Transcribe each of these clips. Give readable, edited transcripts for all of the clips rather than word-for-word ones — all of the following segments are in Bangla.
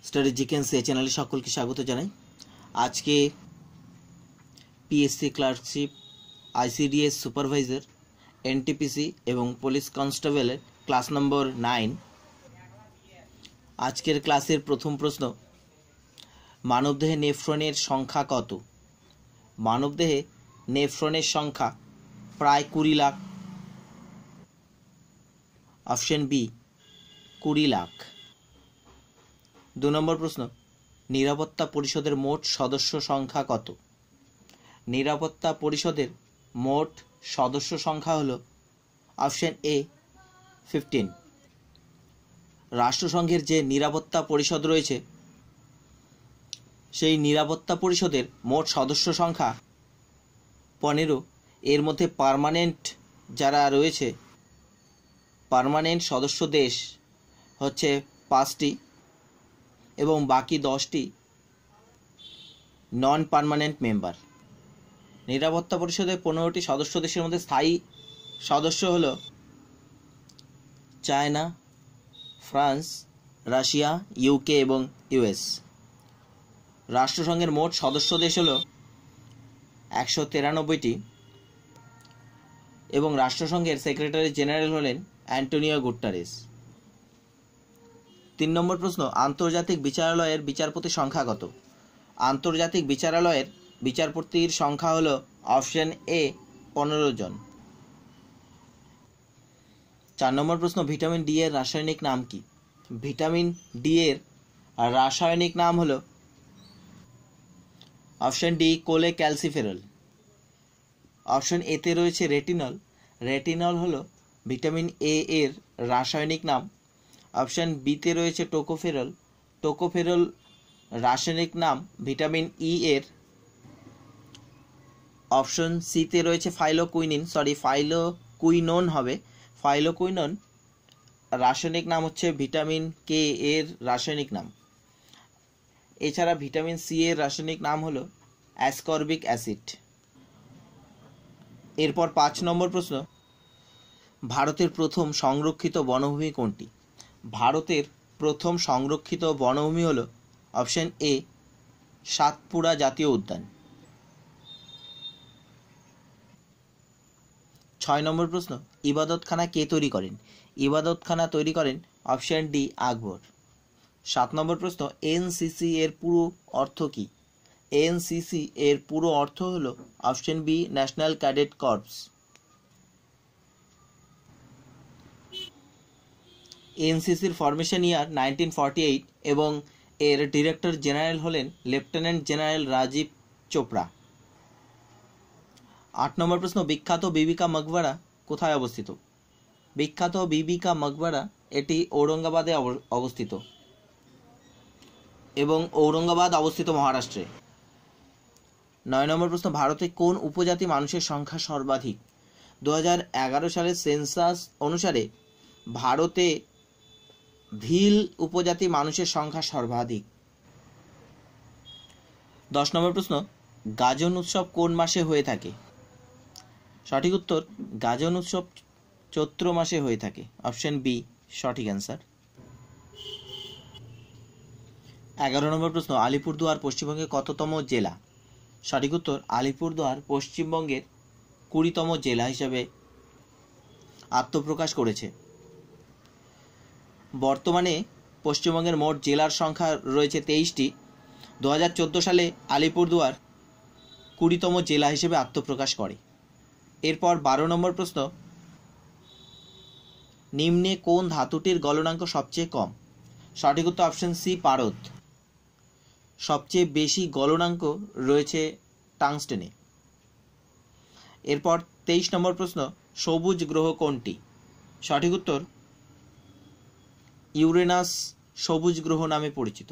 স্টাডি জিকেন্স এই চ্যানেলে সকলকে স্বাগত জানাই। আজকে PSC clerkship, ICDS supervisor, NTPC এবং পুলিশ কনস্টেবলের ক্লাস নম্বর 9। আজকের ক্লাসের প্রথম প্রশ্ন, মানবদেহে নেফ্রনের সংখ্যা কত? মানবদেহে নেফ্রনের সংখ্যা প্রায় 20 lakh. Option B 20 lakh. 2 number প্রশ্ন, নিরাপত্তা পরিষদের মোট সদস্য সংখ্যা কত? নিরাপত্তা পরিষদের মোট সদস্য সংখ্যা হল অপশন এ 15। রাষ্ট্রসংঘের যে নিরাপত্তা পরিষদ রয়েছে সেই নিরাপত্তা পরিষদের মোট সদস্য সংখ্যা 15। এর মধ্যে পার্মানেন্ট যারা রয়েছে, পার্মানেন্ট সদস্য দেশ হচ্ছে 5টি এবং বাকি 10টি নন পার্মানেন্ট মেম্বার। নিরাপত্তা পরিষদের 15টি সদস্য দেশের মধ্যে স্থায়ী সদস্য হল চায়না, ফ্রান্স, রাশিয়া, ইউকে এবং ইউএস। রাষ্ট্রসংঘের মোট সদস্য দেশ হল 193টি এবং রাষ্ট্রসংঘের সেক্রেটারি জেনারেল হলেন অ্যান্টোনিও গুটারেস। 3 নম্বর প্রশ্ন, আন্তর্জাতিক বিচারালয়ের বিচারপতির সংখ্যা কত? আন্তর্জাতিক বিচারালয়ের বিচারপতির সংখ্যা হল অপশন এ 15 জন। 4 নম্বর প্রশ্ন, ভিটামিন ডি এর রাসায়নিক নাম কি? ভিটামিন ডি এর রাসায়নিক নাম হল অপশন ডি কোলে ক্যালসিফেরল। অপশন এতে রয়েছে রেটিনল। রেটিনল হল ভিটামিন এ এর রাসায়নিক নাম। অপশন বিতে রয়েছে টোকোফেরল। টোকোফেরল রাসায়নিক নাম ভিটামিন ই এর। অপশন সিতে রয়েছে ফাইলোকুইনোন হবে। ফাইলোকুইনোন রাসায়নিক নাম হচ্ছে ভিটামিন কে এর রাসায়নিক নাম। এছাড়া ভিটামিন সি এর রাসায়নিক নাম হলো অ্যাসকর্বিক অ্যাসিড। এরপর 5 নম্বর প্রশ্ন, ভারতের প্রথম সংরক্ষিত বনভূমি কোনটি? ভারতের প্রথম সংরক্ষিত বনভূমি হল অপশন এ সাতপুরা জাতীয় উদ্যান। 6 নম্বর প্রশ্ন, ইবাদতখানা কে তৈরি করেন? ইবাদতখানা তৈরি করেন অপশন ডি আকবর। 7 নম্বর প্রশ্ন, এনসিসি এর পুরো অর্থ কি? এনসিসি এর পুরো অর্থ হল option B national cadet corps. এনসিসির ফরমেশন ইয়ার 1948 এবং এর ডিরেক্টর জেনারেল হলেন lieutenant general Rajiv Chopra. 8 number প্রশ্ন, বিখ্যাত বিবি কা মকবরা কোথায় অবস্থিত? বিখ্যাত বিবি কা মকবরা এটি ঔরঙ্গাবাদে অবস্থিত এবং ঔরঙ্গাবাদ অবস্থিত মহারাষ্ট্রে। 9 নম্বর প্রশ্ন, ভারতে কোন উপজাতি মানুষের সংখ্যা সর্বাধিক? 2011 সালের সেন্সাস অনুসারে ভারতে ভিল উপজাতি মানুষের সংখ্যা সর্বাধিক। 10 নম্বর প্রশ্ন, গাজন উৎসব কোন মাসে হয়ে থাকে? সঠিক উত্তর, গাজন উৎসব চৈত্র মাসে হয়ে থাকে। অপশন বি সঠিক অ্যান্সার। 11 নম্বর প্রশ্ন, আলিপুরদুয়ার পশ্চিমবঙ্গের কততম জেলা? সঠিক উত্তর, আলিপুরদুয়ার পশ্চিমবঙ্গের 20তম জেলা হিসাবে আত্মপ্রকাশ করেছে। বর্তমানে পশ্চিমবঙ্গের মোট জেলার সংখ্যা রয়েছে 23টি। 2014 সালে আলিপুরদুয়ার 20তম জেলা হিসেবে আত্মপ্রকাশ করে। এরপর 12 নম্বর প্রশ্ন, নিম্নে কোন ধাতুটির গলনাঙ্ক সবচেয়ে কম? সঠিক উত্তর অপশন সি পারদ। সবচেয়ে বেশি গলনাঙ্ক রয়েছে টাংস্টেনে। এরপর 23 নম্বর প্রশ্ন, সবুজ গ্রহ কোনটি? সঠিক উত্তর ইউরেনাস সবুজ গ্রহ নামে পরিচিত।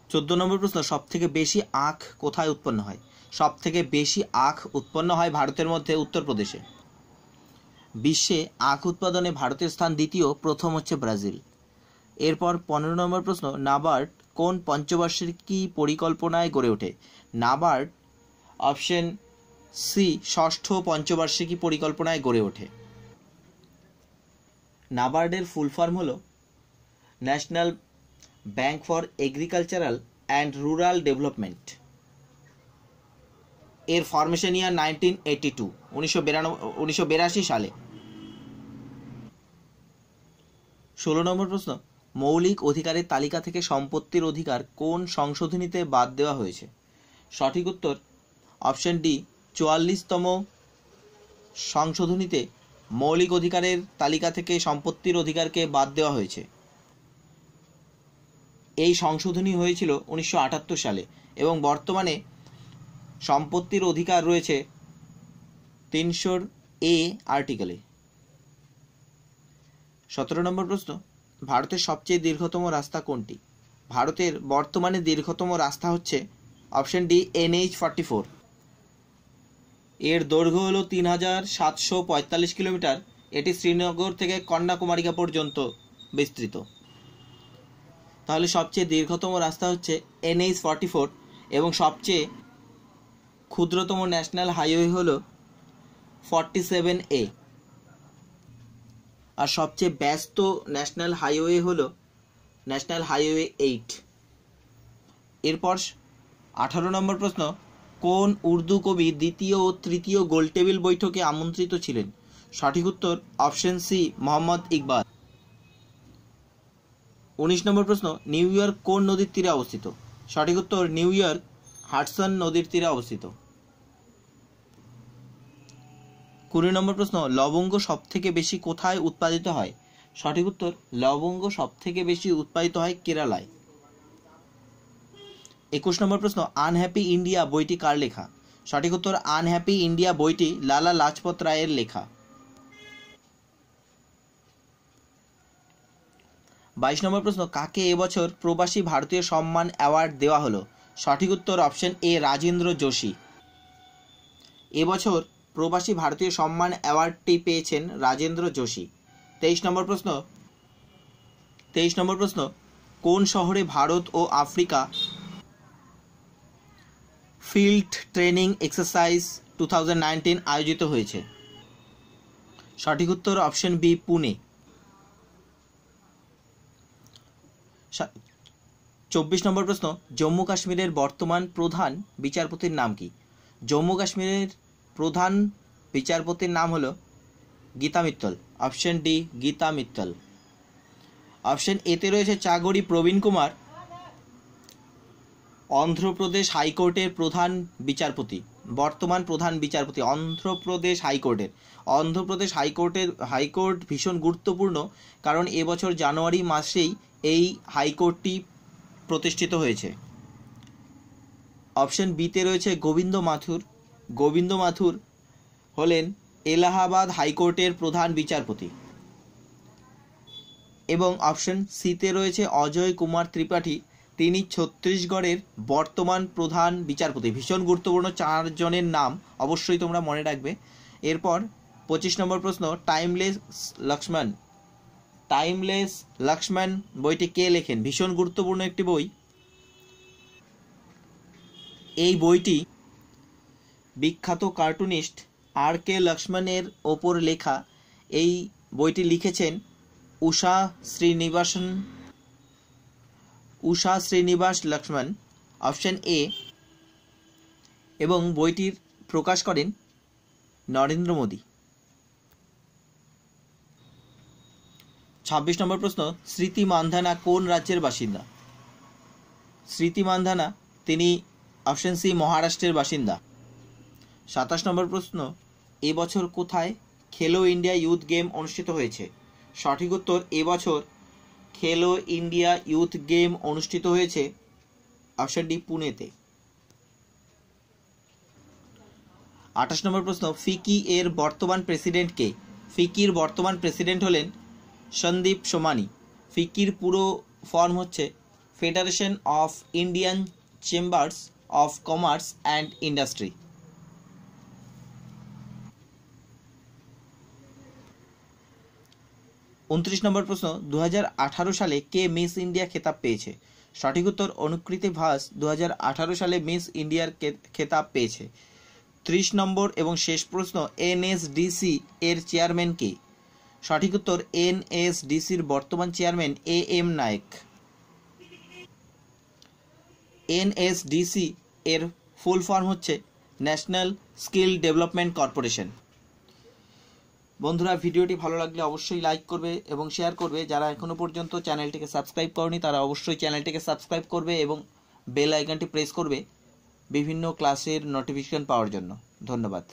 14 নম্বর প্রশ্ন, সবথেকে বেশি আখ কোথায় উৎপন্ন হয়? সবথেকে বেশি আখ উৎপন্ন হয় ভারতের মধ্যে উত্তরপ্রদেশে। বিশ্বে আখ উৎপাদনে ভারতের স্থান দ্বিতীয়, প্রথম হচ্ছে ব্রাজিল। এরপর 15 নম্বর প্রশ্ন, নাবার্ড কোন পঞ্চবার্ষিকী পরিকল্পনায় গড়ে ওঠে? নাবার্ড অপশন সি ষষ্ঠ পঞ্চবার্ষিকী পরিকল্পনায় গড়ে ওঠে। নাবার্ডের ফুল ফর্ম হল national bank for agricultural and rural development. এর ফরমেশন ইয়ার 1982, 1982 সালে। 16 নম্বর প্রশ্ন, মৌলিক অধিকারের তালিকা থেকে সম্পত্তির অধিকার কোন সংশোধনীতে বাদ দেওয়া হয়েছে? সঠিক উত্তর অপশন ডি, 44তম সংশোধনীতে মৌলিক অধিকারের তালিকা থেকে সম্পত্তির অধিকারকে বাদ দেওয়া হয়েছে। এই সংশোধনী হয়েছিল 1978 সালে এবং বর্তমানে সম্পত্তির অধিকার রয়েছে 300A আর্টিকেলে। 17 নম্বর প্রশ্ন, ভারতের সবচেয়ে দীর্ঘতম রাস্তা কোনটি? ভারতের বর্তমানে দীর্ঘতম রাস্তা হচ্ছে অপশন ডি, NH-44। এর দৈর্ঘ্য হল 3745 কিলোমিটার। এটি শ্রীনগর থেকে কন্যাকুমারিকা পর্যন্ত বিস্তৃত। তাহলে সবচেয়ে দীর্ঘতম রাস্তা হচ্ছে NH-44 এবং সবচেয়ে ক্ষুদ্রতম ন্যাশনাল হাইওয়ে হল 47A আর সবচেয়ে ব্যস্ত ন্যাশনাল হাইওয়ে হল ন্যাশনাল হাইওয়ে 8। এরপর 18 নম্বর প্রশ্ন, কোন উর্দু কবি দ্বিতীয় ও তৃতীয় গোলটেবিল বৈঠকে আমন্ত্রিত ছিলেন? সঠিক উত্তর অপশন সি, মোহাম্মদ ইকবাল। 19 নম্বর প্রশ্ন, নিউ ইয়র্ক কোন নদীর তীরে অবস্থিত? সঠিক উত্তর নিউ ইয়র্ক হাডসন নদীর তীরে অবস্থিত। 20 নম্বর প্রশ্ন, লবঙ্গ সবথেকে বেশি কোথায় উৎপাদিত হয়? সঠিক উত্তর লবঙ্গ সবথেকে বেশি উৎপাদিত হয় কেরালায়। 21 নম্বর প্রশ্ন, আনহ্যাপি ইন্ডিয়া বইটি কার লেখা? সঠিক উত্তর আনহ্যাপি ইন্ডিয়া বইটি লালা লাজপত রায়ের লেখা। 22 নম্বর প্রশ্ন, কাকে এবছর প্রবাসী ভারতীয় সম্মান অ্যাওয়ার্ড দেওয়া হলো? সঠিক উত্তর অপশন এ, রাজেন্দ্র যোশী। এবছর প্রবাসী ভারতীয় সম্মান অ্যাওয়ার্ডটি পেয়েছেন রাজেন্দ্র যোশী। 23 নম্বর প্রশ্ন, কোন শহরে ভারত ও আফ্রিকা ফিল্ড ট্রেনিং এক্সারসাইজ 2019 আয়োজিত হয়েছে? সঠিক উত্তর অপশন বি, পুনে। 24 নম্বর প্রশ্ন, জম্মু কাশ্মীরের বর্তমান প্রধান বিচারপতির নাম কি? জম্মু কাশ্মীরের প্রধান বিচারপতির নাম হলো Gita Mittal. Option D, Gita Mittal. Option এতে রয়েছে চাগরি প্রবীণ কুমার, অন্ধ্রপ্রদেশ হাইকোর্টের প্রধান বিচারপতি, বর্তমান প্রধান বিচারপতি অন্ধ্রপ্রদেশ হাইকোর্টের। হাইকোর্ট ভীষণ গুরুত্বপূর্ণ কারণ এবছর জানুয়ারি মাসেই এই হাইকোর্টটি প্রতিষ্ঠিত হয়েছে। অপশন বিতে রয়েছে গোবিন্দ মাথুর হলেন এলাহাবাদ হাইকোর্টের প্রধান বিচারপতি এবং অপশন সিতে রয়েছে অজয় কুমার ত্রিপাঠী, তিনি ছত্তিশগড়ের বর্তমান প্রধান বিচারপতি। ভীষণ গুরুত্বপূর্ণ 4 জনের নাম অবশ্যই তোমরা মনে রাখবে। এরপর 25 নম্বর প্রশ্ন, টাইমলেস লক্ষ্মণ বইটি কে লেখেন? ভীষণ গুরুত্বপূর্ণ একটি বই। এই বইটি বিখ্যাত কার্টুনিস্ট আর.কে লক্ষ্মণের ওপর লেখা। এই বইটি লিখেছেন উষা শ্রীনিবাস লক্ষ্মণ। Option A. এবং বইটির প্রকাশ করেন নরেন্দ্র মোদী। 26 নম্বর প্রশ্ন, স্মৃতি মান্ধানা কোন রাজ্যের বাসিন্দা? স্মৃতি মান্ধানা তিনি অপশন সি, মহারাষ্ট্রের বাসিন্দা। 27 নম্বর প্রশ্ন, এবছর কোথায় খেলো ইন্ডিয়া ইউথ গেম অনুষ্ঠিত হয়েছে? সঠিক উত্তর এবছর খেলো ইন্ডিয়া ইউথ গেম অনুষ্ঠিত হয়েছে অপশন ডি, পুনেতে। 28 নম্বর প্রশ্ন, ফিকি এর বর্তমান প্রেসিডেন্ট কে? ফিকির বর্তমান প্রেসিডেন্ট হলেন সন্দীপ সোমানি। ফিকির পুরো ফর্ম হচ্ছে federation of Indian chambers of commerce and industry. 29 নম্বর প্রশ্ন, 2018 সালে কে মিস ইন্ডিয়া খেতাব পেয়েছে? সঠিক উত্তর অনুকৃতি ভাস 2018 সালে মিস ইন্ডিয়ার খেতাব পেয়েছে। 30 নম্বর এবং শেষ প্রশ্ন, NSDC এর চেয়ারম্যান কে? সঠিক উত্তর এনএসডিসির বর্তমান চেয়ারম্যান AM নায়েক। এনএসডিসি এর ফুল ফর্ম হচ্ছে ন্যাশনাল স্কিল ডেভেলপমেন্ট কর্পোরেশন। বন্ধুরা, ভিডিওটি ভালো লাগলে অবশ্যই লাইক করবে এবং শেয়ার করবে। যারা এখনো পর্যন্ত চ্যানেলটিকে সাবস্ক্রাইব করনি তারা অবশ্যই চ্যানেলটিকে সাবস্ক্রাইব করবে এবং বেল আইকনটি প্রেস করবে বিভিন্ন ক্লাসের নোটিফিকেশন পাওয়ার জন্য। ধন্যবাদ।